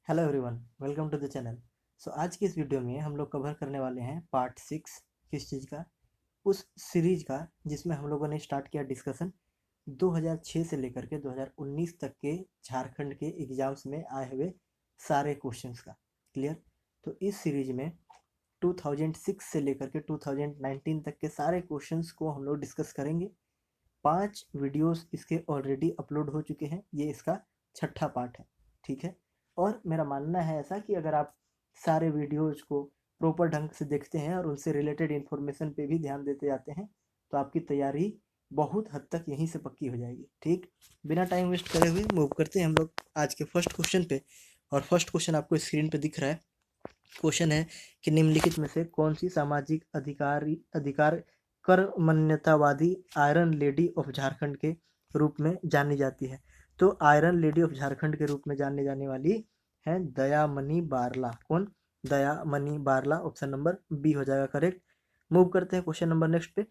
Hello everyone, welcome to the channel. आज की इस वीडियो में हम लोग कवर करने वाले हैं पार्ट 6। किस चीज़ का? उस सीरीज का जिसमें हम लोगों ने स्टार्ट किया डिस्कशन 2006 से लेकर के 2019 तक के झारखंड के एग्जाम्स में आए हुए सारे क्वेश्चंस का। क्लियर? तो इस सीरीज में 2006 से लेकर के 2019 तक के सारे क्वेश्चंस को हम लोग डिस्कस करेंगे। 5 वीडियोस इसके ऑलरेडी अपलोड हो चुके हैं, ये इसका छठा पार्ट है। ठीक है। और मेरा मानना है ऐसा कि अगर आप सारे वीडियोज को प्रॉपर ढंग से देखते हैं और उनसे रिलेटेड इन्फॉर्मेशन पे भी ध्यान देते जाते हैं तो आपकी तैयारी बहुत हद तक यहीं से पक्की हो जाएगी। ठीक, बिना टाइम वेस्ट करे हुए मूव करते हैं हम लोग आज के फर्स्ट क्वेश्चन पे। और फर्स्ट क्वेश्चन आपको स्क्रीन पे दिख रहा है। क्वेश्चन है कि निम्नलिखित में से कौन सी सामाजिक अधिकार कर्मण्यतावादी आयरन लेडी ऑफ झारखंड के रूप में जानी जाती है? तो आयरन लेडी ऑफ झारखंड के रूप में जाने जाने वाली है दयामणि बारला। कौन? Dayamani Barla. Option number B हो जाएगा करेक्ट। मूव करते हैं क्वेश्चन नंबर नेक्स्ट पे।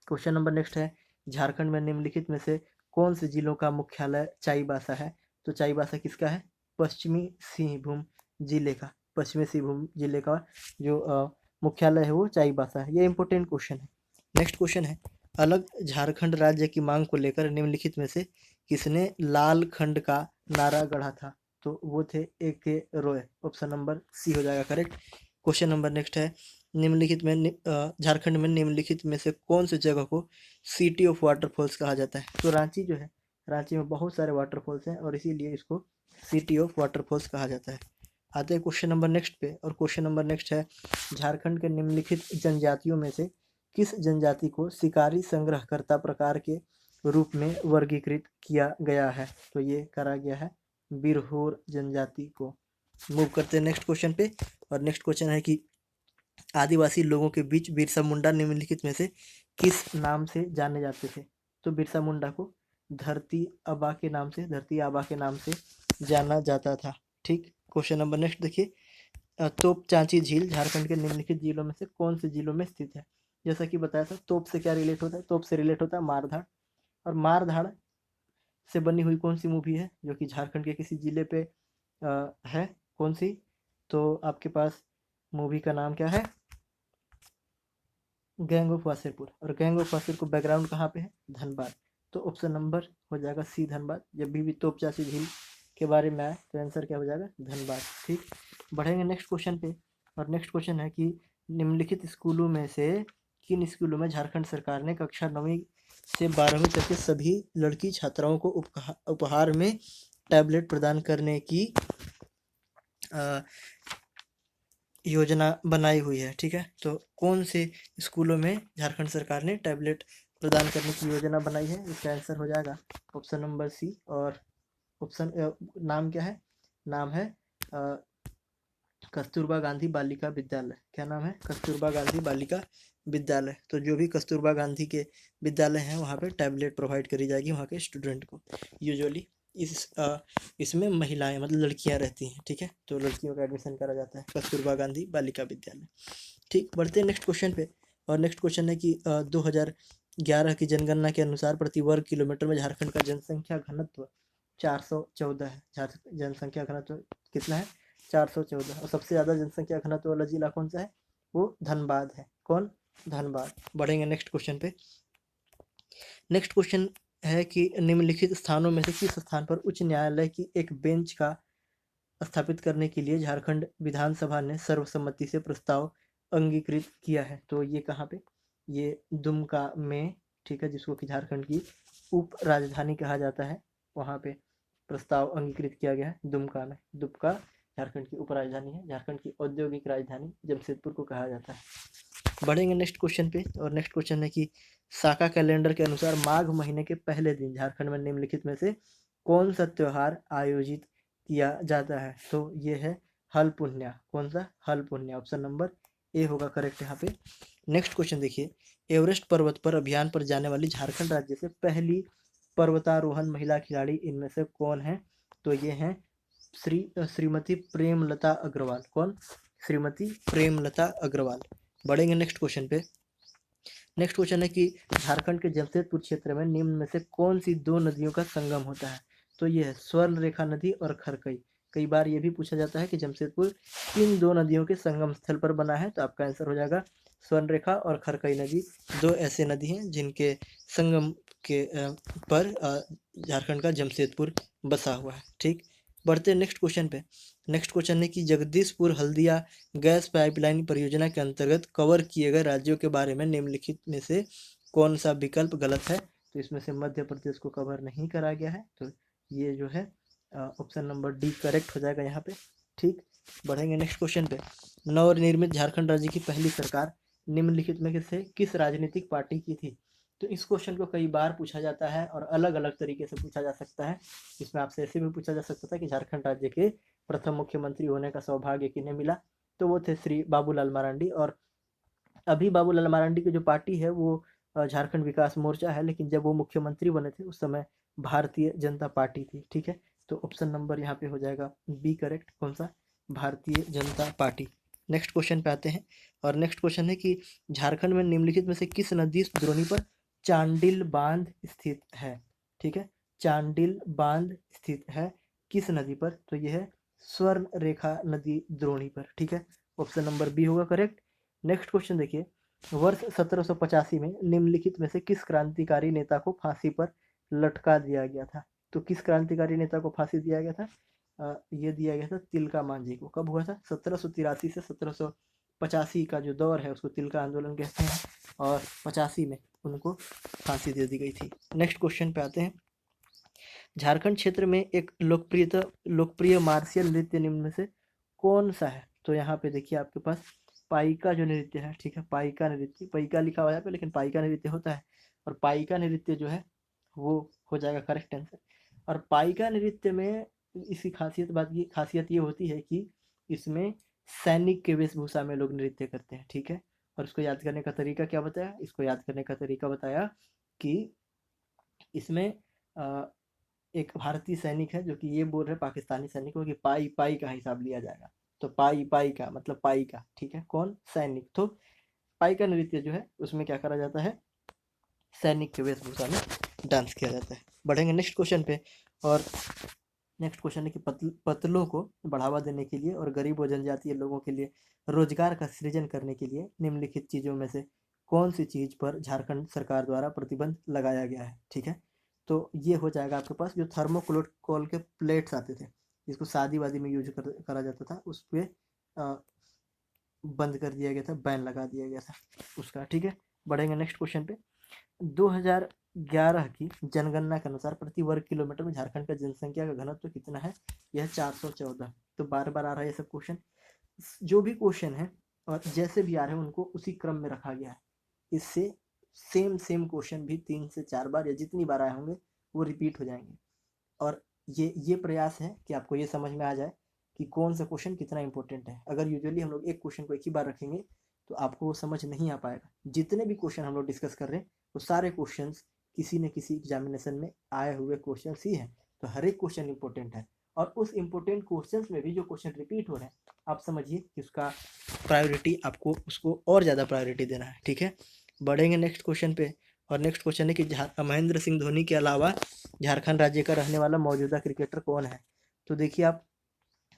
क्वेश्चन नंबर नेक्स्ट है, झारखंड में निम्नलिखित में से कौन से जिलों का मुख्यालय चाईबासा है? तो चाईबासा किसका है? पश्चिमी सिंहभूम जिले का। पश्चिमी सिंहभूम जिले का जो मुख्यालय है वो चाईबासा है। ये इंपॉर्टेंट क्वेश्चन है। नेक्स्ट क्वेश्चन है, अलग झारखंड राज्य की मांग को लेकर निम्नलिखित में से किसने लाल खंड का नारा गढ़ा था? तो वो थे A.K. रॉय। ऑप्शन नंबर सी हो जाएगा करेक्ट। क्वेश्चन नंबर नेक्स्ट है, निम्नलिखित में झारखंड में निम्नलिखित में से कौन सी जगह को सिटी ऑफ वाटरफॉल्स कहा जाता है? तो रांची जो है, रांची में बहुत सारे वाटरफॉल्स हैं और इसीलिए इसको सिटी ऑफ वाटरफॉल्स कहा जाता है। आते हैं क्वेश्चन नंबर नेक्स्ट पे। और क्वेश्चन नंबर नेक्स्ट है, झारखंड के निम्नलिखित जनजातियों में से किस जनजाति को शिकारी संग्रहकर्ता प्रकार के रूप में वर्गीकृत किया गया है? तो ये करा गया है बिरहोर जनजाति को। मूव करते हैं नेक्स्ट क्वेश्चन पे। और नेक्स्ट क्वेश्चन है कि आदिवासी लोगों के बीच बिरसा मुंडा निम्नलिखित में से किस नाम से जाने जाते थे? तो बिरसा मुंडा को धरती आबा के नाम से जाना जाता था। ठीक, क्वेश्चन नंबर नेक्स्ट देखिए, तोप चांची झील झारखंड के निम्नलिखित जिलों में से कौन से जिलों में स्थित है? जैसा कि बताया था, तोप से क्या रिलेट होता है? तोप से रिलेट होता है मारधाड़। और मारधाड़ से बनी हुई कौन सी मूवी है जो कि झारखंड के किसी जिले पे है? कौन सी? तो आपके पास मूवी का नाम क्या है? Gang of Wasseypur. और गैंग ऑफ वासेपुर को बैकग्राउंड कहाँ पे है? धनबाद। तो ऑप्शन नंबर हो जाएगा सी धनबाद। जब भी तोपचाची झील के बारे में आए तो आंसर क्या हो जाएगा? धनबाद। ठीक, बढ़ेंगे नेक्स्ट क्वेश्चन पे। और नेक्स्ट क्वेश्चन है कि निम्नलिखित स्कूलों में से किन स्कूलों में झारखंड सरकार ने कक्षा 9वीं से 12वीं तक के सभी लड़की छात्राओं को उपहार में टैबलेट प्रदान करने की योजना बनाई हुई है? ठीक है, तो कौन से स्कूलों में झारखंड सरकार ने टैबलेट प्रदान करने की योजना बनाई है? इसका आंसर हो जाएगा ऑप्शन नंबर सी। और ऑप्शन नाम क्या है? नाम है कस्तूरबा गांधी बालिका विद्यालय। क्या नाम है? कस्तूरबा गांधी बालिका विद्यालय। तो जो भी कस्तूरबा गांधी के विद्यालय हैं वहाँ पे टैबलेट प्रोवाइड करी जाएगी वहाँ के स्टूडेंट को। यूजुअली इसमें महिलाएं मतलब लड़कियां रहती हैं। ठीक है, तो लड़कियों का एडमिशन करा जाता है कस्तूरबा गांधी बालिका विद्यालय। ठीक, बढ़ते हैं नेक्स्ट क्वेश्चन पे। और नेक्स्ट क्वेश्चन है कि 2011 की जनगणना के अनुसार प्रति वर्ग किलोमीटर में झारखंड का जनसंख्या घनत्व 414 है। जनसंख्या घनत्व कितना है? 414। और सबसे ज़्यादा जनसंख्या घनत्व वाला जिला कौन सा है? वो धनबाद है। कौन? धनबाद। बढ़ेंगे नेक्स्ट क्वेश्चन पे। नेक्स्ट क्वेश्चन है कि निम्नलिखित स्थानों में से किस स्थान पर उच्च न्यायालय की एक बेंच का स्थापित करने के लिए झारखंड विधानसभा ने सर्वसम्मति से प्रस्ताव अंगीकृत किया है? तो ये कहाँ पे? ये दुमका में। ठीक है, जिसको कि झारखंड की उप राजधानी कहा जाता है, वहाँ पे प्रस्ताव अंगीकृत किया गया है दुमका में। दुमका झारखंड की उप राजधानी है। झारखंड की औद्योगिक राजधानी जमशेदपुर को कहा जाता है। बढ़ेंगे नेक्स्ट क्वेश्चन पे। और नेक्स्ट क्वेश्चन है कि साका कैलेंडर के अनुसार माघ महीने के पहले दिन झारखंड में निम्नलिखित में से कौन सा त्योहार आयोजित किया जाता है? तो ये है हल पुन्या। कौन सा? हल पुन्या। ऑप्शन नंबर ए होगा करेक्ट यहाँ पे। नेक्स्ट क्वेश्चन देखिए, एवरेस्ट पर्वत पर अभियान पर जाने वाली झारखंड राज्य से पहली पर्वतारोहण महिला खिलाड़ी इनमें से कौन है? तो ये हैं श्रीमती प्रेमलता अग्रवाल। कौन? श्रीमती प्रेमलता अग्रवाल। बढ़ेंगे नेक्स्ट क्वेश्चन पे। नेक्स्ट क्वेश्चन है कि झारखंड के जमशेदपुर क्षेत्र में निम्न में से कौन सी दो नदियों का संगम होता है? तो ये है स्वर्ण रेखा नदी और खरकई। कई बार ये भी पूछा जाता है कि जमशेदपुर किन दो नदियों के संगम स्थल पर बना है, तो आपका आंसर हो जाएगा स्वर्णरेखा और खरकई नदी। दो ऐसे नदी हैं जिनके संगम के पर झारखंड का जमशेदपुर बसा हुआ है। ठीक, बढ़ते नेक्स्ट क्वेश्चन पे। नेक्स्ट क्वेश्चन है कि जगदीशपुर हल्दिया गैस पाइपलाइन परियोजना के अंतर्गत कवर किए गए राज्यों के बारे में निम्नलिखित में से कौन सा विकल्प गलत है? तो इसमें से मध्य प्रदेश को कवर नहीं करा गया है, तो ये जो है ऑप्शन नंबर डी करेक्ट हो जाएगा यहाँ पे। ठीक, बढ़ेंगे नेक्स्ट क्वेश्चन पे। नवनिर्मित झारखंड राज्य की पहली सरकार निम्नलिखित में से किस राजनीतिक पार्टी की थी? तो इस क्वेश्चन को कई बार पूछा जाता है और अलग अलग तरीके से पूछा जा सकता है। इसमें आपसे ऐसे भी पूछा जा सकता था कि झारखंड राज्य के प्रथम मुख्यमंत्री होने का सौभाग्य किन्हें मिला, तो वो थे श्री बाबूलाल मरांडी। और अभी बाबूलाल मरांडी की जो पार्टी है वो झारखंड विकास मोर्चा है, लेकिन जब वो मुख्यमंत्री बने थे उस समय भारतीय जनता पार्टी थी। ठीक है, तो ऑप्शन नंबर यहाँ पे हो जाएगा बी करेक्ट। कौन सा? Bharatiya Janata party. Next question पे आते हैं, और नेक्स्ट क्वेश्चन है कि झारखंड में निम्नलिखित में से किस नदी द्रोणी पर चांडिल बांध स्थित है? ठीक है, चांडिल बांध स्थित है किस नदी पर? तो यह है स्वर्ण रेखा नदी द्रोणी पर। ठीक है, ऑप्शन नंबर बी होगा करेक्ट। नेक्स्ट क्वेश्चन देखिए, वर्ष 1785 में निम्नलिखित में से किस क्रांतिकारी नेता को फांसी पर लटका दिया गया था? तो किस क्रांतिकारी नेता को फांसी दिया गया था? ये दिया गया था तिलका मांझी को। कब हुआ था? 1783 से 1785 का जो दौर है उसको तिलका आंदोलन कहते हैं, और 85 में उनको फांसी दे दी गई थी। नेक्स्ट क्वेश्चन पे आते हैं। झारखंड क्षेत्र में एक लोकप्रिय मार्शियल नृत्य निम्न में से कौन सा है? तो यहाँ पे देखिए आपके पास पाइका जो नृत्य है, ठीक है, पाइका नृत्य, पाइका लिखा हुआ है पे लेकिन पाइका नृत्य होता है, और पाइका नृत्य जो है वो हो जाएगा करेक्ट आंसर। और पाइका नृत्य में इसकी खासियत ये होती है कि इसमें सैनिक के वेशभूषा में लोग नृत्य करते हैं। ठीक है, और इसको याद करने का तरीका क्या बताया? इसको याद करने का तरीका बताया कि इसमें एक भारतीय सैनिक है जो कि ये बोल रहे पाकिस्तानी सैनिक को कि पाई पाई का हिसाब लिया जाएगा, तो पाई पाई का मतलब पाई का। ठीक है, कौन? सैनिक। तो पाई का नृत्य जो है उसमें क्या करा जाता है? सैनिक के वेशभूषा में डांस किया जाता है। बढ़ेंगे नेक्स्ट क्वेश्चन पे, और नेक्स्ट क्वेश्चन है कि पतलों को बढ़ावा देने के लिए और गरीब और जनजातीय लोगों के लिए रोजगार का सृजन करने के लिए निम्नलिखित चीज़ों में से कौन सी चीज़ पर झारखंड सरकार द्वारा प्रतिबंध लगाया गया है? ठीक है, तो ये हो जाएगा आपके पास जो थर्मोकोल के प्लेट्स आते थे जिसको शादी वादी में यूज करा जाता था, उस पर बंद कर दिया गया था, बैन लगा दिया गया था उसका। ठीक है, बढ़ेंगे नेक्स्ट क्वेश्चन पे। 2011 की जनगणना के अनुसार प्रति वर्ग किलोमीटर में झारखंड का जनसंख्या का घनत्व कितना है? यह 414। तो बार बार आ रहा है ये सब क्वेश्चन। जो भी क्वेश्चन है और जैसे भी आ रहे हैं उनको उसी क्रम में रखा गया है। इससे सेम क्वेश्चन भी 3 से 4 बार या जितनी बार आए होंगे वो रिपीट हो जाएंगे, और ये प्रयास है कि आपको ये समझ में आ जाए कि कौन सा क्वेश्चन कितना इंपॉर्टेंट है। अगर यूजुअली हम लोग एक क्वेश्चन को एक ही बार रखेंगे तो आपको वो समझ नहीं आ पाएगा। जितने भी क्वेश्चन हम लोग डिस्कस कर रहे हैं वो सारे क्वेश्चन किसी न किसी एग्जामिनेशन में आए हुए क्वेश्चन ही हैं, तो हर एक क्वेश्चन इंपॉर्टेंट है। और उस इंपॉर्टेंट क्वेश्चन में भी जो क्वेश्चन रिपीट हो रहे हैं आप समझिए कि उसका प्रायोरिटी आपको उसको और ज़्यादा प्रायोरिटी देना है। ठीक है, बढ़ेंगे नेक्स्ट क्वेश्चन पे, और नेक्स्ट क्वेश्चन है कि महेंद्र सिंह धोनी के अलावा झारखंड राज्य का रहने वाला मौजूदा क्रिकेटर कौन है? तो देखिए आप,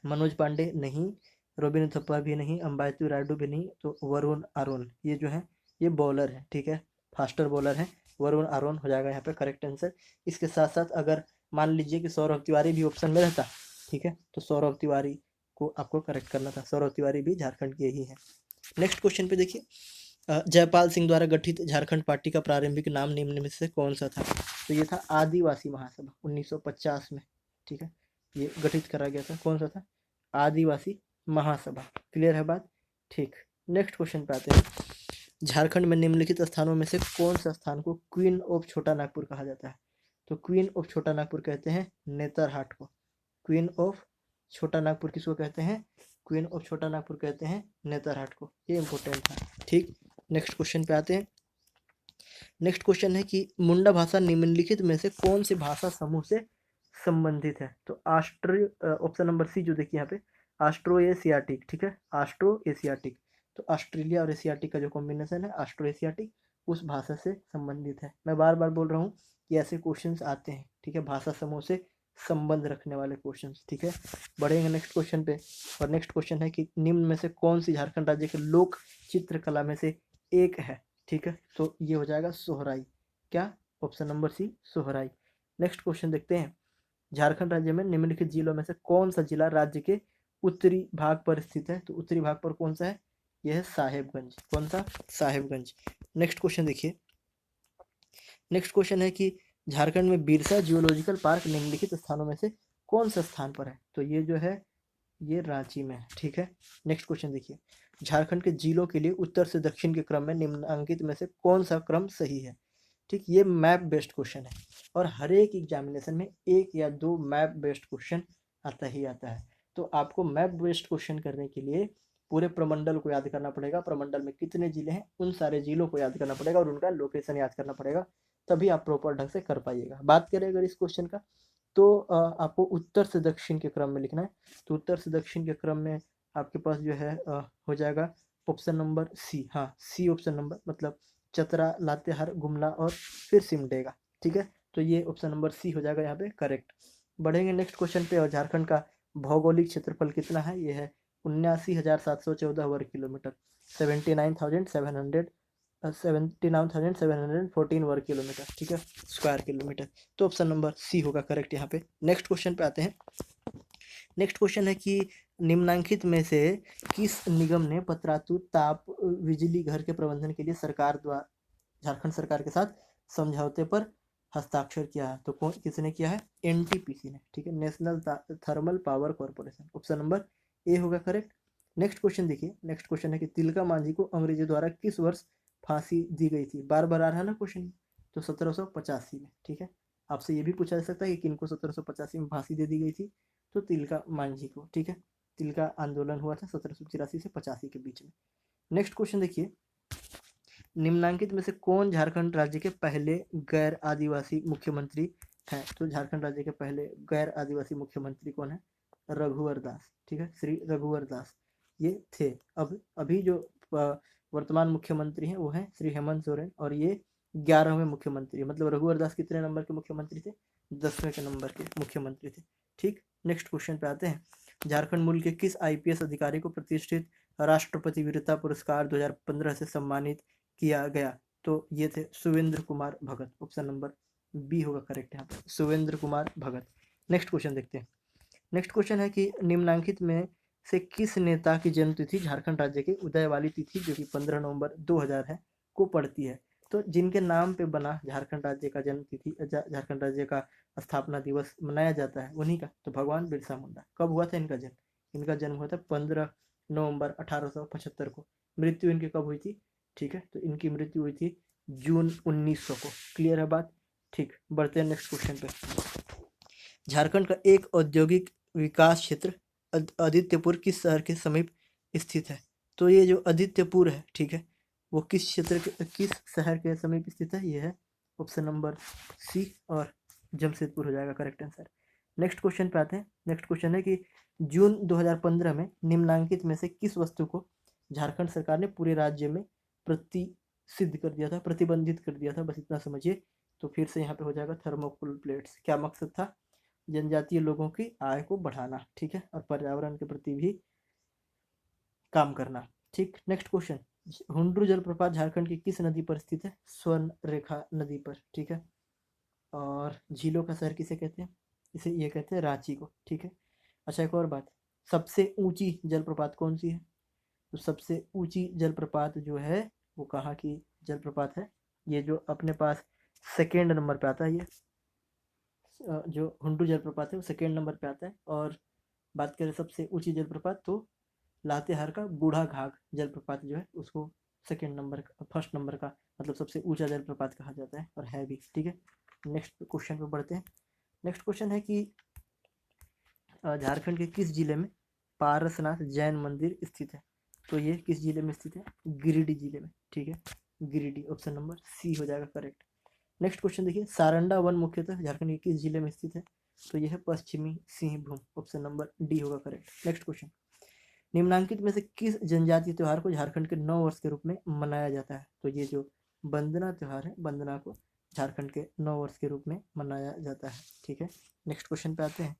मनोज पांडे नहीं, रविंद्र थप्पा भी नहीं, अंबाती रायडू भी नहीं, तो वरुण आरोन ये जो है ये बॉलर है। ठीक है, फास्टर बॉलर है, वरुण आरोन हो जाएगा यहाँ पे करेक्ट आंसर। इसके साथ साथ अगर मान लीजिए कि सौरभ तिवारी भी ऑप्शन में रहता, ठीक है, तो सौरभ तिवारी को आपको करेक्ट करना था। सौरभ तिवारी भी झारखंड के ही है। नेक्स्ट क्वेश्चन पे देखिए, जयपाल सिंह द्वारा गठित झारखंड पार्टी का प्रारंभिक नाम निम्न में से कौन सा था? तो ये था आदिवासी महासभा 1950 में। ठीक है, ये गठित करा गया था। कौन सा था? आदिवासी महासभा। क्लियर है बात? ठीक, नेक्स्ट क्वेश्चन पे आते हैं। झारखंड में निम्नलिखित स्थानों में से कौन सा स्थान को क्वीन ऑफ छोटा नागपुर कहा जाता है? तो क्वीन ऑफ छोटा नागपुर कहते हैं नेतरहाट को। क्वीन ऑफ छोटा नागपुर किसको कहते हैं? क्वीन ऑफ छोटा नागपुर कहते हैं नेतरहाट को। ये इंपॉर्टेंट था। ठीक, नेक्स्ट क्वेश्चन पे आते हैं। नेक्स्ट क्वेश्चन है कि मुंडा भाषा निम्नलिखित में से कौन से भाषा समूह से संबंधित है? तो ऑप्शन नंबर सी जो देखिए यहाँ पे ऑस्ट्रो एशियाटिक। ठीक है, ऑस्ट्रो एशियाटिक, तो ऑस्ट्रेलिया और एशियाटिक का जो कॉम्बिनेशन है ऑस्ट्रो एशियाटिक उस भाषा से संबंधित है। मैं बार बार बोल रहा हूँ कि ऐसे क्वेश्चंस आते हैं। ठीक है, भाषा समूह से संबंध रखने वाले क्वेश्चन। ठीक है, बढ़ेंगे नेक्स्ट क्वेश्चन पे। और नेक्स्ट क्वेश्चन है कि निम्न में से कौन सी झारखंड राज्य के लोक चित्रकला में से एक है। ठीक है, तो ये हो जाएगा सोहराई। क्या? Option number C, Sohrai. Next question देखते हैं। झारखंड राज्य में निम्नलिखित जिलों में से कौन सा जिला राज्य के उत्तरी भाग पर स्थित है। तो उत्तरी भाग पर कौन सा है? यह है साहेबगंज। कौन सा? साहेबगंज। नेक्स्ट क्वेश्चन देखिए। नेक्स्ट क्वेश्चन है कि झारखंड में बिरसा जियोलॉजिकल पार्क निम्नलिखित स्थानों में से कौन सा स्थान पर है। तो ये जो है ये रांची में है। ठीक है, नेक्स्ट क्वेश्चन देखिए। झारखंड के जिलों के लिए उत्तर से दक्षिण के क्रम में निम्नलिखित में से कौन सा क्रम सही है। ठीक, ये मैप बेस्ड क्वेश्चन है और हर एक एग्जामिनेशन में एक या दो मैप बेस्ड क्वेश्चन आता ही आता है। तो आपको मैप बेस्ड क्वेश्चन करने के लिए पूरे प्रमंडल को याद करना पड़ेगा, प्रमंडल में कितने जिले हैं उन सारे जिलों को याद करना पड़ेगा और उनका लोकेशन याद करना पड़ेगा, तभी आप प्रॉपर ढंग से कर पाइएगा। बात करें अगर इस क्वेश्चन का, तो आपको उत्तर से दक्षिण के क्रम में लिखना है। तो उत्तर से दक्षिण के क्रम में आपके पास जो है हो जाएगा ऑप्शन नंबर सी। हाँ, सी ऑप्शन नंबर, मतलब चतरा, लातेहार, गुमला और फिर सिमडेगा। ठीक है, तो ये ऑप्शन नंबर सी हो जाएगा यहाँ पे करेक्ट। बढ़ेंगे नेक्स्ट क्वेश्चन पे। और झारखंड का भौगोलिक क्षेत्रफल कितना है? ये है 79,714 वर्ग किलोमीटर, 79,714 वर्ग किलोमीटर। ठीक है, स्क्वायर किलोमीटर। तो ऑप्शन नंबर सी होगा करेक्ट यहाँ पे। नेक्स्ट क्वेश्चन पे आते हैं। नेक्स्ट क्वेश्चन है कि निम्नलिखित में से किस निगम ने पतरातू ताप बिजली घर के प्रबंधन के लिए सरकार द्वारा झारखंड सरकार के साथ समझौते पर हस्ताक्षर किया है। तो कौन किसने किया है? एनटीपीसी ने। ठीक है, national thermal power corporation. Option number ए होगा करेक्ट। नेक्स्ट क्वेश्चन देखिए। नेक्स्ट क्वेश्चन है कि तिलका मांझी को अंग्रेजों द्वारा किस वर्ष फांसी दी गई थी। बार बार आ रहा है ना क्वेश्चन, तो 1785 में। ठीक है, आपसे ये भी पूछा जा सकता है कि किनको 1785 में फांसी दे दी गई थी। तो तिलका मांझी को। ठीक है, तिलका आंदोलन हुआ था 1784 से 85 के बीच में। नेक्स्ट क्वेश्चन देखिए। निम्नांकित में से कौन झारखंड राज्य के पहले गैर आदिवासी मुख्यमंत्री हैं। तो झारखंड राज्य के पहले गैर आदिवासी मुख्यमंत्री कौन है? रघुवर दास। ठीक है, श्री रघुवर दास ये थे। अब अभी जो वर्तमान मुख्यमंत्री हैं वो हैं श्री हेमंत सोरेन, और ये 11वें मुख्यमंत्री। मतलब रघुवर दास कितने नंबर के मुख्यमंत्री थे? 10वें के नंबर के मुख्यमंत्री थे। ठीक, नेक्स्ट क्वेश्चन पे आते हैं। झारखंड मूल के किस आईपीएस अधिकारी को प्रतिष्ठित राष्ट्रपति वीरता पुरस्कार 2015 से सम्मानित किया गया। तो ये थे Suvendra Kumar Bhagat. Option number B होगा करेक्ट यहाँ पे, सुवेंद्र कुमार भगत। नेक्स्ट क्वेश्चन देखते हैं। नेक्स्ट क्वेश्चन है कि निम्नांकित में से किस नेता की जन्म तिथि झारखंड राज्य की उदय वाली तिथि जो कि 15 नवंबर 2000 है को पड़ती है। तो जिनके नाम पे बना झारखंड राज्य का जन्म तिथि, झारखंड राज्य का स्थापना दिवस मनाया जाता है उन्हीं का, तो भगवान बिरसा मुंडा। कब हुआ था इनका जन्म? इनका जन्म हुआ था 15 नवंबर 1875 को। मृत्यु इनकी कब हुई थी? ठीक है, तो इनकी मृत्यु हुई थी जून 1900 को। क्लियर है बात? ठीक, बढ़ते हैं नेक्स्ट क्वेश्चन पे। झारखंड का एक औद्योगिक विकास क्षेत्र आदित्यपुर किस शहर के समीप स्थित है। तो ये जो आदित्यपुर है, ठीक है, वो किस क्षेत्र के, किस शहर के समीप स्थित है? ये है ऑप्शन नंबर सी, और जमशेदपुर हो जाएगा करेक्ट आंसर। नेक्स्ट क्वेश्चन पे आते हैं। नेक्स्ट क्वेश्चन है कि जून 2015 में निम्नांकित में से किस वस्तु को झारखंड सरकार ने पूरे राज्य में प्रतिसिद्ध कर दिया था, प्रतिबंधित कर दिया था, बस इतना समझिए। तो फिर से यहाँ पे हो जाएगा थर्मोकोल प्लेट्स। क्या मकसद था? जनजातीय लोगों की आय को बढ़ाना। ठीक है, और पर्यावरण के प्रति भी काम करना। ठीक, नेक्स्ट क्वेश्चन। हुंड्रू जलप्रपात झारखंड की किस नदी पर स्थित है? स्वर्ण रेखा नदी पर। ठीक है, और झीलों का शहर किसे कहते हैं? इसे ये कहते हैं रांची को। ठीक है, अच्छा एक और बात, सबसे ऊंची जलप्रपात कौन सी है? तो सबसे ऊंची जलप्रपात जो है वो कहाँ की जलप्रपात है? ये जो अपने पास सेकेंड नंबर पे आता है, ये जो हुंडू जलप्रपात है वो सेकेंड नंबर पे आता है। और बात करें सबसे ऊंची जलप्रपात, तो लातेहार का बूढ़ा घाघ जलप्रपात जो है उसको सेकेंड नंबर, फर्स्ट नंबर का, मतलब सबसे ऊंचा जलप्रपात कहा जाता है, और है भी। ठीक है, नेक्स्ट क्वेश्चन पे बढ़ते हैं। नेक्स्ट क्वेश्चन है कि झारखंड के किस जिले में पारसनाथ जैन मंदिर स्थित है। तो ये किस जिले में स्थित है? गिरिडीह जिले में। ठीक है, गिरिडीह, ऑप्शन नंबर सी हो जाएगा करेक्ट। नेक्स्ट क्वेश्चन देखिए। सारंडा वन मुख्यतः झारखंड के किस जिले में स्थित है? तो यह है पश्चिमी सिंहभूम। ऑप्शन नंबर डी होगा करेक्ट। Next question. निम्नांकित में से किस जनजातीय त्योहार को झारखंड के 9 वर्ष के रूप में मनाया जाता है? तो ये जो वंदना त्योहार है, वंदना को झारखंड के नव वर्ष के रूप में मनाया जाता है। ठीक है, नेक्स्ट क्वेश्चन पे आते हैं।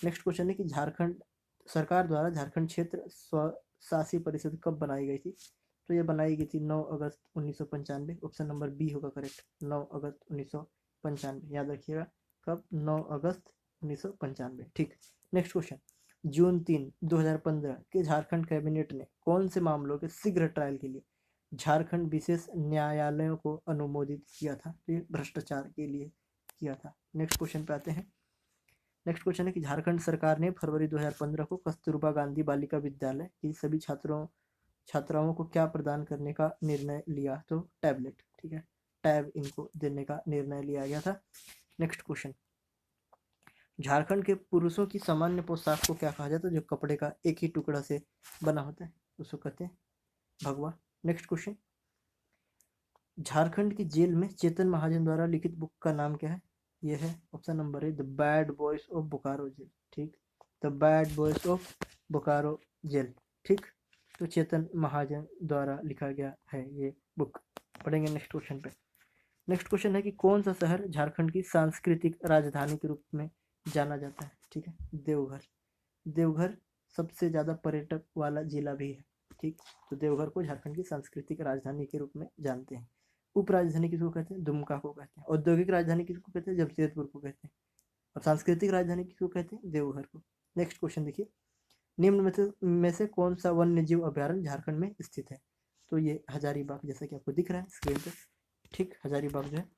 नेक्स्ट क्वेश्चन है कि झारखंड सरकार द्वारा झारखंड क्षेत्र स्वशासी परिषद कब बनाई गई थी? तो ये बनाई गई थी 9 अगस्त 1995। ऑप्शन नंबर बी होगा करेक्ट, 9 अगस्त 1995, याद रखिएगा कब, 9 अगस्त 1995। ठीक, नेक्स्ट क्वेश्चन, जून 3, 2015 के झारखंड कैबिनेट ने कौन से मामलों के शीघ्र ट्रायल के लिए झारखंड विशेष न्यायालयों को अनुमोदित किया था? तो ये भ्रष्टाचार के लिए किया था। नेक्स्ट क्वेश्चन पे आते हैं। नेक्स्ट क्वेश्चन है कि झारखंड सरकार ने फरवरी 2015 को कस्तूरबा गांधी बालिका विद्यालय की सभी छात्राओं को क्या प्रदान करने का निर्णय लिया? तो टैबलेट। ठीक है, टैब इनको देने का निर्णय लिया गया था। नेक्स्ट क्वेश्चन, झारखंड के पुरुषों की सामान्य पोशाक को क्या कहा जाता है? जो कपड़े का एक ही टुकड़ा से बना होता है उसको कहते हैं भगवा। नेक्स्ट क्वेश्चन, झारखंड की जेल में चेतन महाजन द्वारा लिखित बुक का नाम क्या है? ये है option number A, the bad boys of Bokaro jail. ठीक, the bad boys of Bokaro jail. ठीक, तो चेतन महाजन द्वारा लिखा गया है ये बुक। पढ़ेंगे नेक्स्ट क्वेश्चन पे। नेक्स्ट क्वेश्चन है कि कौन सा शहर झारखंड की सांस्कृतिक राजधानी के रूप में जाना जाता है? ठीक है, देवघर। देवघर सबसे ज़्यादा पर्यटक वाला जिला भी है। ठीक, तो देवघर को झारखंड की सांस्कृतिक राजधानी के रूप में जानते हैं। उप राजधानी किसको कहते हैं? दुमका को कहते हैं। औद्योगिक राजधानी किसको कहते हैं? जमशेदपुर को कहते हैं। और सांस्कृतिक राजधानी किसको कहते हैं? देवघर को। नेक्स्ट क्वेश्चन देखिए, निम्न में से कौन सा वन्य जीव अभ्यारण्य झारखंड में स्थित है? तो ये हजारीबाग, जैसा कि आपको दिख रहा है स्क्रीन पे। ठीक, हजारीबाग जो है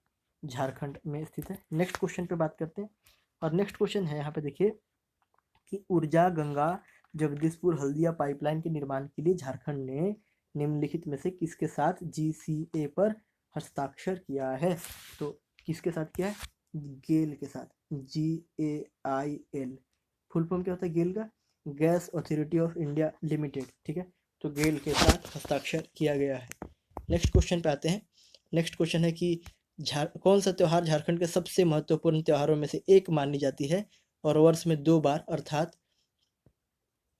झारखंड में स्थित है। नेक्स्ट क्वेश्चन पे बात करते हैं। और नेक्स्ट क्वेश्चन है यहाँ पे देखिए कि ऊर्जा गंगा जगदीशपुर हल्दिया पाइपलाइन के निर्माण के लिए झारखंड ने निम्नलिखित में से किसके साथ GCA पर हस्ताक्षर किया है? तो किसके साथ किया है? गेल के साथ। GAIL फुल फॉर्म क्या होता है गेल का? Gas authority of India limited. ठीक है, तो गेल के साथ हस्ताक्षर किया गया है। नेक्स्ट क्वेश्चन पे आते हैं। नेक्स्ट क्वेश्चन है कि कौन सा त्यौहार झारखंड के सबसे महत्वपूर्ण त्योहारों में से एक मानी जाती है और वर्ष में 2 बार अर्थात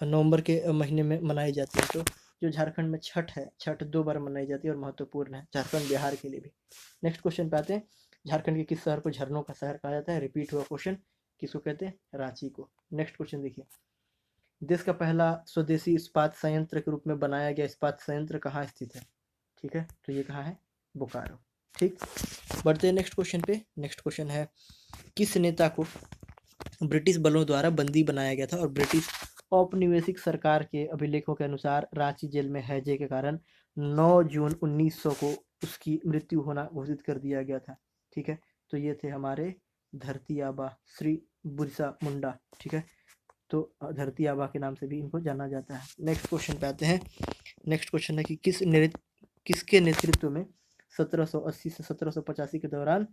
नवंबर के महीने में मनाई जाती है? तो जो झारखंड में छठ है, छठ 2 बार मनाई जाती है और महत्वपूर्ण है झारखंड बिहार के लिए भी। नेक्स्ट क्वेश्चन पे आते हैं। झारखंड के किस शहर को झरनों का शहर कहा जाता है? रिपीट हुआ क्वेश्चन, किसको कहते हैं? रांची को। नेक्स्ट क्वेश्चन देखिए, देश का पहला स्वदेशी इस्पात संयंत्र के रूप में बनाया गया इस्पात संयंत्र कहाँ स्थित है? ठीक है, तो ये कहाँ है? बोकारो। ठीक, बढ़ते हैं नेक्स्ट क्वेश्चन पे। नेक्स्ट क्वेश्चन है, किस नेता को ब्रिटिश बलों द्वारा बंदी बनाया गया था और ब्रिटिश औपनिवेशिक सरकार के अभिलेखों के अनुसार रांची जेल में हैजे के कारण 9 जून 1900 को उसकी मृत्यु होना घोषित कर दिया गया था? ठीक है, तो ये थे हमारे धरती आबा श्री बिरसा मुंडा। ठीक है, तो धरती आबा के नाम से भी इनको जाना जाता है। नेक्स्ट क्वेश्चन पे आते हैं। नेक्स्ट क्वेश्चन है कि किसके नेतृत्व में 1780 से 1785 के दौरान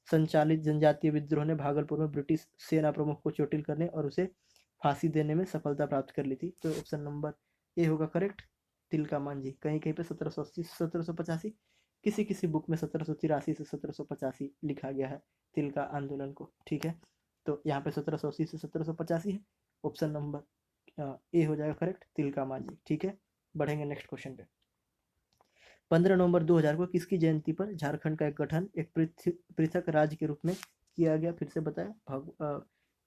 संचालित जनजातीय विद्रोह ने भागलपुर में ब्रिटिश सेना प्रमुख को चोटिल करने और उसे फांसी देने में सफलता प्राप्त कर ली थी? तो ऑप्शन नंबर ए होगा करेक्ट, तिलका मांझी। कहीं कहीं पे 1780 से 1785, किसी किसी बुक में 1783 से 1785 लिखा गया है तिलका आंदोलन को। ठीक है, तो यहाँ पे 1780 से 1785 है। ऑप्शन नंबर ए हो जाएगा करेक्ट, तिलका मांझी। ठीक है, बढ़ेंगे नेक्स्ट क्वेश्चन पे। 15 नवंबर 2000 को किसकी जयंती पर झारखंड का एक गठन एक पृथक राज्य के रूप में किया गया? फिर से बताया,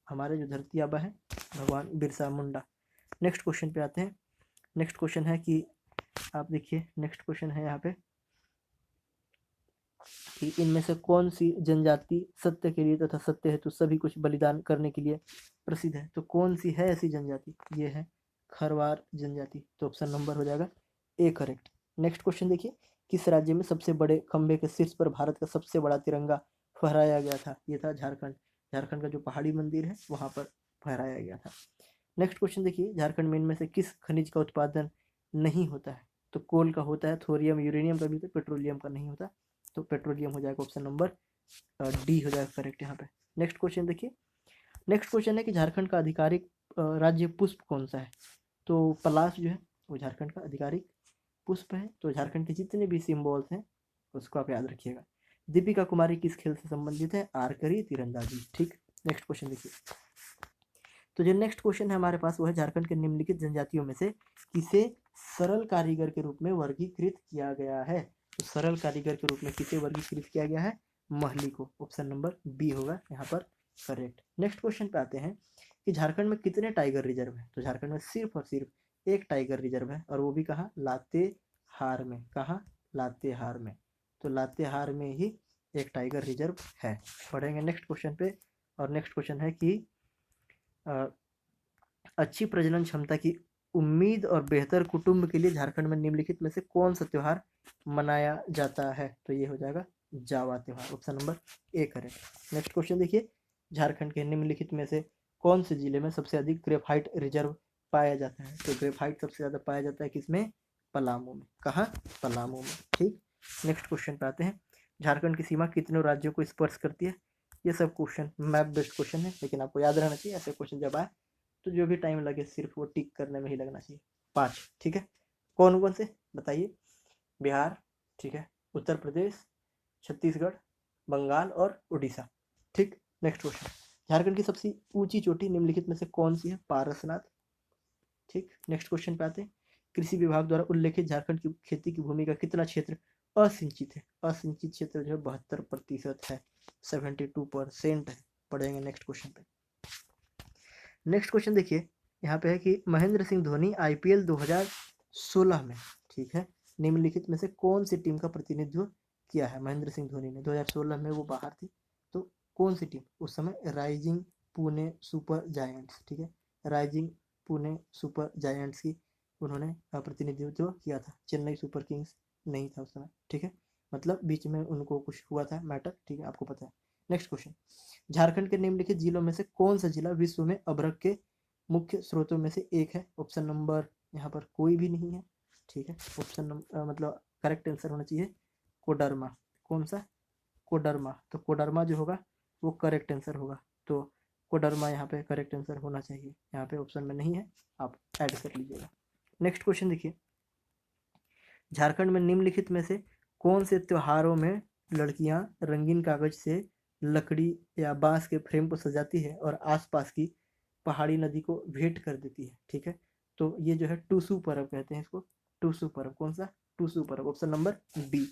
हमारे जो धरती आबा है भगवान बिरसा मुंडा। नेक्स्ट क्वेश्चन पे आते हैं। नेक्स्ट क्वेश्चन है कि आप देखिए, नेक्स्ट क्वेश्चन है यहाँ पे कि इनमें से कौन सी जनजाति सत्य के लिए तथा सत्य हेतु सभी कुछ बलिदान करने के लिए प्रसिद्ध है? तो कौन सी है ऐसी जनजाति? ये है खरवार जनजाति। तो ऑप्शन नंबर हो जाएगा ए करेक्ट। नेक्स्ट क्वेश्चन देखिए, किस राज्य में सबसे बड़े खंबे के शीर्ष पर भारत का सबसे बड़ा तिरंगा फहराया गया था? ये था झारखंड। झारखंड का जो पहाड़ी मंदिर है वहां पर फहराया गया था। नेक्स्ट क्वेश्चन देखिए, झारखंड में इनमें से किस खनिज का उत्पादन नहीं होता है? तो कोल का होता है, थोरियम यूरेनियम का भी होता है, पेट्रोलियम का नहीं होता। तो पेट्रोलियम हो जाएगा, ऑप्शन नंबर डी हो जाएगा करेक्ट यहाँ पे। नेक्स्ट क्वेश्चन देखिए, नेक्स्ट क्वेश्चन है कि झारखंड का आधिकारिक राज्य पुष्प कौन सा है? तो पलाश जो है वो झारखंड का आधिकारिक पुष्प है। तो झारखंड के जितने भी सिम्बॉल्स हैं उसको आप याद रखिएगा। दीपिका कुमारी किस खेल से संबंधित है? आर्चरी, तीरंदाजी। ठीक, नेक्स्ट क्वेश्चन देखिए। तो जो नेक्स्ट क्वेश्चन है हमारे पास वो है, झारखंड के निम्नलिखित जनजातियों में से किसे सरल कारीगर के रूप में वर्गीकृत किया गया है? तो सरल कारीगर के रूप में किसे वर्गीकृत किया गया है? महली को। ऑप्शन नंबर बी होगा यहाँ पर करेक्ट। नेक्स्ट क्वेश्चन पे आते हैं कि झारखंड में कितने टाइगर रिजर्व है। तो झारखंड में सिर्फ और सिर्फ एक टाइगर रिजर्व है, और वो भी कहाँ, लातेहार में। कहाँ, लातेहार में। तो लातेहार में ही एक टाइगर रिजर्व है। पढ़ेंगे नेक्स्ट क्वेश्चन पे। और नेक्स्ट क्वेश्चन है कि अच्छी प्रजनन क्षमता की उम्मीद और बेहतर कुटुंब के लिए झारखंड में निम्नलिखित में से कौन सा त्योहार मनाया जाता है। तो ये हो जाएगा जावा त्योहार। Option number A correct. Next question देखिए, झारखंड के निम्नलिखित में से कौन से जिले में सबसे अधिक ग्रेफाइट रिजर्व पाया जाता है। तो ग्रेफाइट सबसे ज्यादा पाया जाता है किसमें, पलामू में। कहाँ, पलामू में। ठीक। नेक्स्ट क्वेश्चन पे आते हैं, झारखंड की सीमा कितने राज्यों को स्पर्श करती है। ये सब क्वेश्चन मैप बेस्ड क्वेश्चन है, लेकिन आपको याद रहना चाहिए ऐसे क्वेश्चन जब आए तो जो भी टाइम लगे सिर्फ वो टिक करने में ही लगना चाहिए। 5, ठीक है। कौन कौन से बताइए। बिहार, ठीक है, उत्तर प्रदेश, छत्तीसगढ़, बंगाल और उड़ीसा। ठीक। नेक्स्ट क्वेश्चन, झारखंड की सबसे ऊंची चोटी निम्नलिखित में से कौन सी है। पारसनाथ। ठीक। नेक्स्ट क्वेश्चन पे आते हैं, कृषि विभाग द्वारा उल्लेखित झारखंड की खेती की भूमि का कितना क्षेत्र असिंचित है। असिंचित क्षेत्र जो है 72% है, 72% है। पढ़ेंगे नेक्स्ट क्वेश्चन पे। नेक्स्ट क्वेश्चन देखिए, यहाँ पे है कि महेंद्र सिंह धोनी आईपीएल 2016 में, ठीक है, निम्नलिखित में से कौन सी टीम का प्रतिनिधित्व किया है। महेंद्र सिंह धोनी ने 2016 में वो बाहर थी, तो कौन सी टीम उस समय, राइजिंग पुणे सुपर जायंट्स। ठीक है, राइजिंग पुणे सुपर जायंट्स की उन्होंने प्रतिनिधित्व किया था। चेन्नई सुपर किंग्स नहीं था उस समय। ठीक है, मतलब बीच में उनको कुछ हुआ था मैटर। ठीक है, आपको पता है। नेक्स्ट क्वेश्चन, झारखंड के निम्नलिखित जिलों में से कौन सा जिला विश्व में अभ्रक के मुख्य स्रोतों में से एक है। ऑप्शन नंबर यहाँ पर कोई भी नहीं है। ठीक है, ऑप्शन नंबर मतलब करेक्ट आंसर होना चाहिए कोडरमा। कौन सा, कोडरमा। तो कोडरमा जो होगा वो करेक्ट आंसर होगा। तो कोडरमा यहाँ पे करेक्ट आंसर होना चाहिए, यहाँ पे ऑप्शन में नहीं है, आप ऐड कर लीजिएगा। नेक्स्ट क्वेश्चन देखिए, झारखंड में निम्नलिखित में से कौन से त्योहारों में लड़कियां रंगीन कागज से लकड़ी या बांस के फ्रेम को सजाती है और आसपास की पहाड़ी नदी को भेंट कर देती है। ठीक है, तो ये जो है टूसू पर्व कहते हैं इसको। टूसू पर्व, कौन सा, टूसू पर्व। Option number B.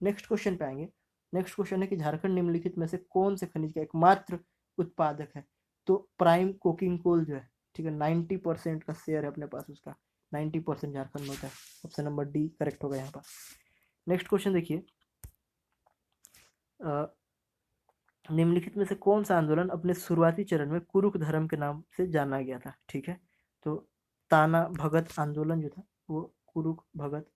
Next question पे आएंगे। नेक्स्ट क्वेश्चन है कि झारखंड निम्नलिखित में से कौन से खनिज का एकमात्र उत्पादक है। तो प्राइम कोकिंग कोल जो है, ठीक है, 90% का शेयर है अपने पास उसका। 90% झारखंड में होता है। ऑप्शन नंबर डी करेक्ट होगा यहाँ पर। नेक्स्ट क्वेश्चन देखिए, निम्नलिखित में से कौन सा आंदोलन अपने शुरुआती चरण में कुरुख धर्म के नाम से जाना गया था। ठीक है, तो ताना भगत आंदोलन जो था वो कुरुख भगत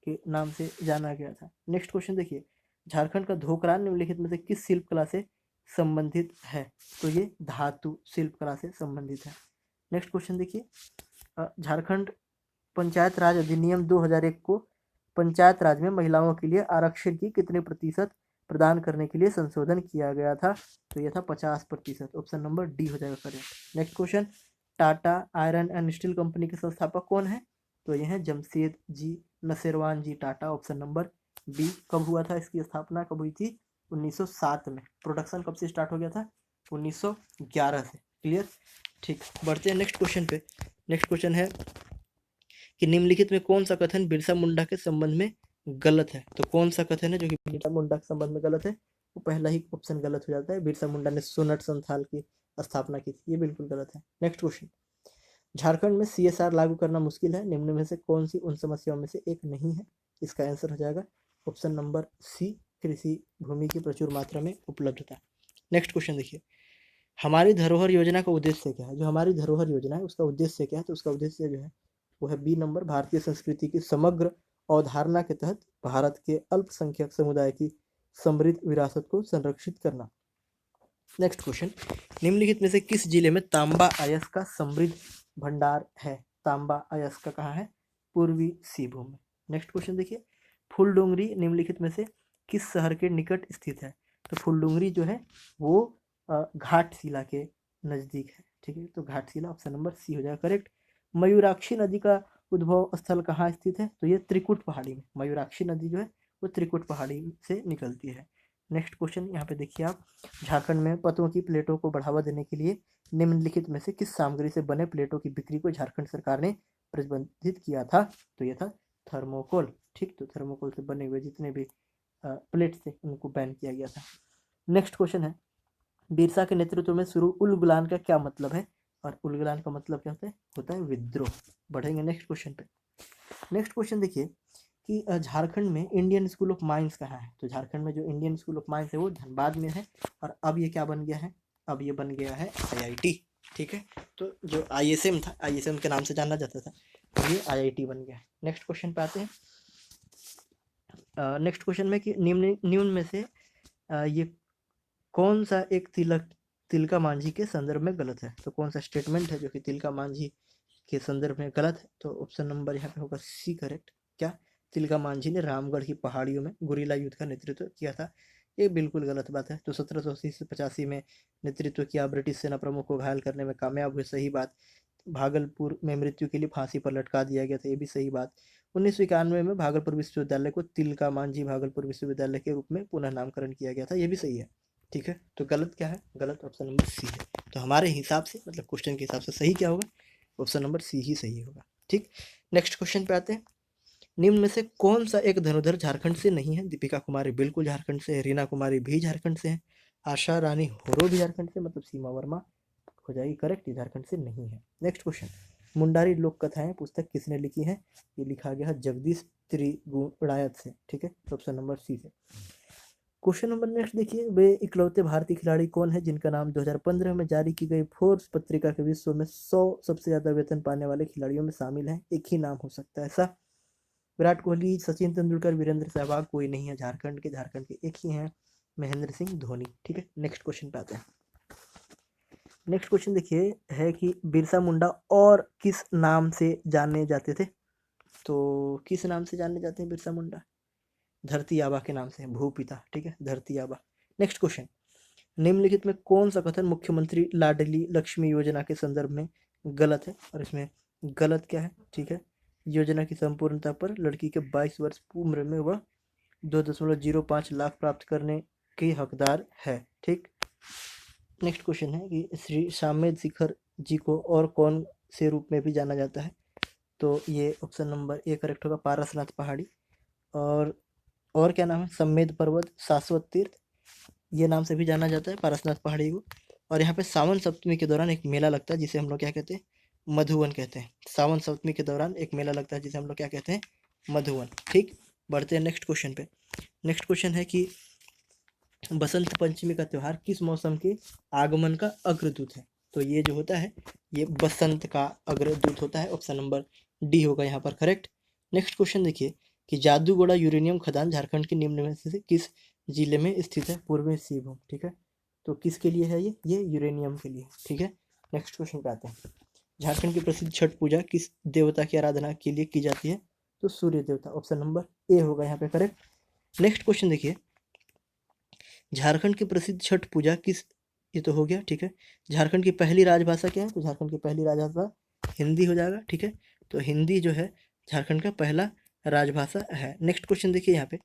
के नाम से जाना गया था। नेक्स्ट क्वेश्चन देखिए, झारखंड का धोकरान निम्नलिखित में से किस शिल्प कला से संबंधित है। तो ये धातु शिल्प कला से संबंधित है। नेक्स्ट क्वेश्चन देखिए, झारखंड पंचायत राज अधिनियम 2001 को पंचायत राज में महिलाओं के लिए आरक्षण की कितने प्रतिशत प्रदान करने के लिए संशोधन किया गया था। तो यह था 50%। ऑप्शन नंबर डी हो जाएगा correct. Next question, Tata iron and steel company के संस्थापक कौन है। तो यह है Jamshed ji Nusserwanji Tata. Option number B. कब हुआ था इसकी स्थापना, कब हुई थी, 1907 में। प्रोडक्शन कब से स्टार्ट हो गया था, 1911 से। क्लियर। ठीक, बढ़ते हैं नेक्स्ट क्वेश्चन पे। नेक्स्ट क्वेश्चन है कि निम्नलिखित में कौन सा कथन बिरसा मुंडा के संबंध में गलत है। तो कौन सा कथन है जो कि बिरसा मुंडा के संबंध में गलत है, वो पहला ही ऑप्शन गलत हो जाता है। बिरसा मुंडा ने सोनट संथाल की स्थापना की थी, ये बिल्कुल गलत है। नेक्स्ट क्वेश्चन, झारखंड में सीएसआर लागू करना मुश्किल है, निम्न में से कौन सी उन समस्याओं में से एक नहीं है। इसका आंसर हो जाएगा ऑप्शन नंबर सी, कृषि भूमि की प्रचुर मात्रा में उपलब्धता। नेक्स्ट क्वेश्चन देखिए, हमारी धरोहर योजना का उद्देश्य क्या है। जो हमारी धरोहर योजना है उसका उद्देश्य क्या है। तो उसका उद्देश्य जो है वो है बी नंबर, भारतीय संस्कृति की समग्र अवधारणा के तहत भारत के अल्पसंख्यक समुदाय की समृद्ध विरासत को संरक्षित करना। नेक्स्ट क्वेश्चन, निम्नलिखित में से किस जिले में तांबा अयस्क का समृद्ध भंडार है। तांबा अयस्क का कहाँ है, पूर्वी सिंहभूम में। नेक्स्ट क्वेश्चन देखिए, फूलडोंगरी निम्नलिखित में से किस शहर के निकट स्थित है। तो फूलडोंगरी जो है वो घाटशिला के नजदीक है। ठीक है, तो घाटशिला, ऑप्शन नंबर सी हो जाएगा करेक्ट। मयूराक्षी नदी का उद्भव स्थल कहाँ स्थित है। तो ये त्रिकुट पहाड़ी में। मयूराक्षी नदी जो है वो त्रिकुट पहाड़ी से निकलती है। नेक्स्ट क्वेश्चन यहाँ पे देखिए आप, झारखंड में पत्तों की प्लेटों को बढ़ावा देने के लिए निम्नलिखित में से किस सामग्री से बने प्लेटों की बिक्री को झारखंड सरकार ने प्रतिबंधित किया था। तो यह था थर्मोकोल। ठीक, तो थर्मोकोल से बने हुए जितने भी प्लेट थे उनको बैन किया गया था। नेक्स्ट क्वेश्चन है, बिरसा के नेतृत्व में शुरू उल गुलान का क्या मतलब है? और उल गुलान का मतलब क्या होता है विद्रोह। बढ़ेंगे नेक्स्ट क्वेश्चन पे। नेक्स्ट क्वेश्चन देखिए कि झारखंड में इंडियन स्कूल ऑफ माइंस कहाँ है? तो झारखंड में जो इंडियन स्कूल ऑफ माइंस है वो धनबाद में है, और अब ये क्या बन गया है? अब ये बन गया है IIT। ठीक है, तो जो ISM था, ISM के नाम से जाना जाता था, ये IIT बन गया है। नेक्स्ट क्वेश्चन पे आते हैं। नेक्स्ट क्वेश्चन में कि निम्न में से ये कौन सा एक तिलका मांझी के संदर्भ में गलत है? तो कौन सा स्टेटमेंट है जो कि तिलका मांझी के संदर्भ में गलत है? तो ऑप्शन नंबर यहाँ पे होगा C करेक्ट। क्या तिलका मांझी ने रामगढ़ की पहाड़ियों में गुरिल्ला युद्ध का नेतृत्व किया था? ये बिल्कुल गलत बात है। तो 1780 से 85 में नेतृत्व किया, ब्रिटिश सेना प्रमुख को घायल करने में कामयाब हुए, सही बात। भागलपुर में मृत्यु के लिए फांसी पर लटका दिया गया था, ये भी सही बात। 1991 में भागलपुर विश्वविद्यालय को तिलका मांझी भागलपुर विश्वविद्यालय के रूप में पुनः नामकरण किया गया था, ये भी सही है। ठीक है, तो गलत क्या है? गलत ऑप्शन नंबर C है। तो हमारे हिसाब से, मतलब क्वेश्चन के हिसाब से सही क्या होगा? ऑप्शन नंबर C ही सही होगा। ठीक, नेक्स्ट क्वेश्चन पे आते हैं। निम्न में से कौन सा एक धनुर्धर झारखंड से नहीं है? दीपिका कुमारी बिल्कुल झारखंड से है, रीना कुमारी भी झारखंड से है, आशा रानी होरो भी झारखंड से, मतलब सीमा वर्मा हो जाएगी करेक्ट, ये झारखंड से नहीं है। नेक्स्ट क्वेश्चन, मुंडारी लोक कथाएं पुस्तक किसने लिखी है? ये लिखा गया है जगदीश त्रिगुणायत से। ठीक है, तो ऑप्शन नंबर C है। क्वेश्चन नंबर नेक्स्ट देखिए, वे इकलौते भारतीय खिलाड़ी कौन है जिनका नाम 2015 में जारी की गई फोर्ब्स पत्रिका के विश्व में 100 सबसे ज्यादा वेतन पाने वाले खिलाड़ियों में शामिल है? एक ही नाम हो सकता है ऐसा। विराट कोहली, सचिन तेंदुलकर, वीरेंद्र सहवाग, कोई नहीं है झारखंड के एक ही हैं, महेंद्र सिंह धोनी। ठीक है, नेक्स्ट क्वेश्चन पे आते हैं। नेक्स्ट क्वेश्चन देखिए है कि बिरसा मुंडा और किस नाम से जाने जाते थे? तो किस नाम से जाने जाते हैं बिरसा मुंडा? धरती आबा के नाम से, भूपिता। ठीक है, धरती आबा। नेक्स्ट क्वेश्चन, निम्नलिखित में कौन सा कथन मुख्यमंत्री लाडली लक्ष्मी योजना के संदर्भ में गलत है? और इसमें गलत क्या है? ठीक है, योजना की संपूर्णता पर लड़की के 22 वर्ष उम्र में वह 2.05 लाख प्राप्त करने की हकदार है। ठीक, नेक्स्ट क्वेश्चन है कि श्री सामेद शिखर जी को और कौन से रूप में भी जाना जाता है? तो ये ऑप्शन नंबर A करेक्ट होगा, पारसनाथ पहाड़ी। और क्या नाम है? सम्मेद पर्वत, शाश्वत तीर्थ, ये नाम से भी जाना जाता है पारसनाथ पहाड़ी को। और यहाँ पे सावन सप्तमी के दौरान एक मेला लगता है जिसे हम लोग क्या कहते हैं? मधुवन कहते हैं। सावन सप्तमी के दौरान एक मेला लगता है जिसे हम लोग क्या कहते हैं? मधुवन। ठीक, बढ़ते हैं नेक्स्ट क्वेश्चन पे। नेक्स्ट क्वेश्चन है कि बसंत पंचमी का त्यौहार किस मौसम के आगमन का अग्रदूत है? तो ये जो होता है ये बसंत का अग्रदूत होता है, ऑप्शन नंबर D होगा यहाँ पर करेक्ट। नेक्स्ट क्वेश्चन देखिए कि जादूगोड़ा यूरेनियम खदान झारखंड के निम्न में से किस जिले में स्थित है? पूर्वी सिंहभूम। ठीक है, तो किसके लिए है ये यूरेनियम के लिए। ठीक है, नेक्स्ट क्वेश्चन पे आते हैं। झारखंड की प्रसिद्ध छठ पूजा किस देवता की आराधना के लिए की जाती है? तो सूर्य देवता, ऑप्शन नंबर A होगा यहाँ पे करेक्ट। नेक्स्ट क्वेश्चन देखिए, झारखंड की प्रसिद्ध छठ पूजा किस, ये तो हो गया। ठीक है, झारखंड की पहली राजभाषा क्या है? तो झारखंड की पहली राजभाषा हिंदी हो जाएगा। ठीक है, तो हिंदी जो है झारखंड का पहला राजभाषा है। नेक्स्ट क्वेश्चन देखिए यहाँ पे,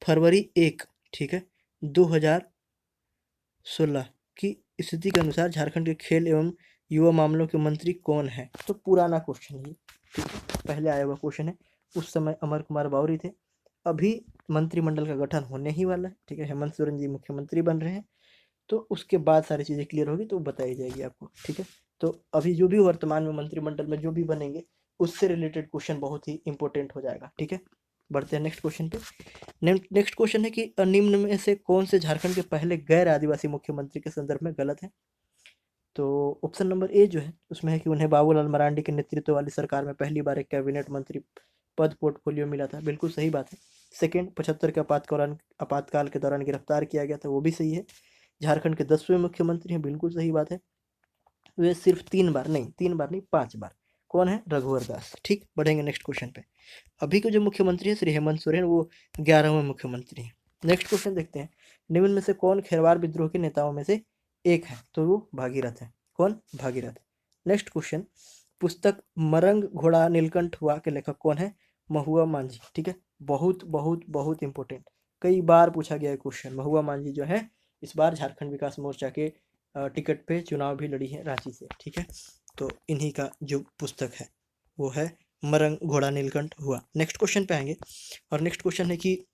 फरवरी 1, ठीक है, 2016 की स्थिति के अनुसार झारखंड के खेल एवं युवा मामलों के मंत्री कौन है? तो पुराना क्वेश्चन है, ठीक है, पहले आया हुआ क्वेश्चन है। उस समय अमर कुमार बावरी थे, अभी मंत्रिमंडल का गठन होने ही वाला है। ठीक है, हेमंत सोरेन जी मुख्यमंत्री बन रहे हैं, तो उसके बाद सारी चीज़ें क्लियर होगी तो बताई जाएगी आपको। ठीक है, तो अभी जो भी वर्तमान में मंत्रिमंडल में जो भी बनेंगे उससे रिलेटेड क्वेश्चन बहुत ही इंपॉर्टेंट हो जाएगा। ठीक है, बढ़ते हैं नेक्स्ट क्वेश्चन पे। नेक्स्ट क्वेश्चन है कि निम्न में से कौन से झारखंड के पहले गैर आदिवासी मुख्यमंत्री के संदर्भ में गलत है? तो ऑप्शन नंबर A जो है उसमें है कि उन्हें बाबूलाल मरांडी के नेतृत्व वाली सरकार में पहली बार एक कैबिनेट मंत्री पद पोर्टफोलियो मिला था, बिल्कुल सही बात है। सेकेंड, 75 के आपातकाल के दौरान गिरफ्तार किया गया था, वो भी सही है। झारखंड के 10वें मुख्यमंत्री हैं, बिल्कुल सही बात है। वे सिर्फ 3 बार नहीं 5 बार। कौन है? रघुवर दास। ठीक, बढ़ेंगे नेक्स्ट क्वेश्चन पे। अभी के जो मुख्यमंत्री है श्री हेमंत सोरेन, वो 11वें मुख्यमंत्री हैं। नेक्स्ट क्वेश्चन देखते हैं, निम्न में से कौन खेरवार विद्रोह के नेताओं में से एक है? तो वो भागीरथ है। कौन? भागीरथ। नेक्स्ट क्वेश्चन, पुस्तक मरंग घोड़ा नीलकंठ हुआ के लेखक कौन है? महुआ मांझी। ठीक है, बहुत बहुत बहुत इंपॉर्टेंट, कई बार पूछा गया है क्वेश्चन। महुआ मांझी जो है इस बार झारखंड विकास मोर्चा के टिकट पे चुनाव भी लड़ी है रांची से। ठीक है, तो इन्हीं का जो पुस्तक है वो है मरंग घोड़ा नीलकंठ हुआ। नेक्स्ट क्वेश्चन पे आएंगे, और नेक्स्ट क्वेश्चन है कि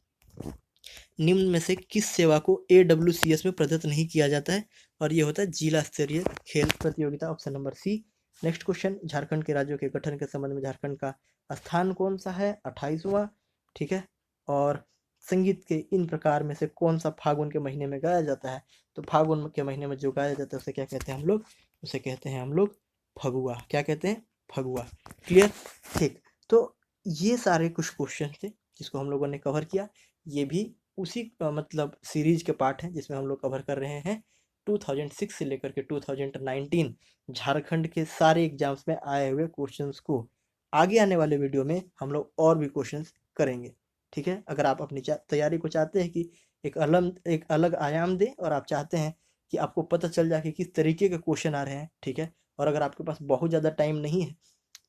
निम्न में से किस सेवा को AWCS में प्रदत्त नहीं किया जाता है? और ये होता है जिला स्तरीय खेल प्रतियोगिता, option number C. Next question, Jharkhand के राज्यों के गठन के संबंध में झारखंड का स्थान कौन सा है? 28वां। ठीक है। और संगीत के इन प्रकार में से कौन सा फागुन के महीने में गाया जाता है? तो फागुन के महीने में जो गाया जाता है उसे क्या कहते हैं हम लोग? उसे कहते हैं हम लोग फगुआ। क्या कहते हैं? फगुआ। क्लियर? ठीक। तो ये सारे कुछ क्वेश्चन थे जिसको हम लोगों ने कवर किया। ये भी उसी मतलब सीरीज के पार्ट हैं जिसमें हम लोग कवर कर रहे हैं 2006 से लेकर के 2019 झारखंड के सारे एग्जाम्स में आए हुए क्वेश्चंस को। आगे आने वाले वीडियो में हम लोग और भी क्वेश्चंस करेंगे। ठीक है। अगर आप अपनी तैयारी को चाहते हैं कि एक अलग आयाम दें और आप चाहते हैं कि आपको पता चल जाए कि किस तरीके के क्वेश्चन आ रहे हैं, ठीक है, और अगर आपके पास बहुत ज़्यादा टाइम नहीं है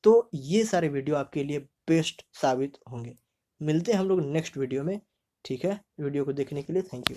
तो ये सारे वीडियो आपके लिए बेस्ट साबित होंगे। मिलते हैं हम लोग नेक्स्ट वीडियो में। ठीक है। वीडियो को देखने के लिए थैंक यू।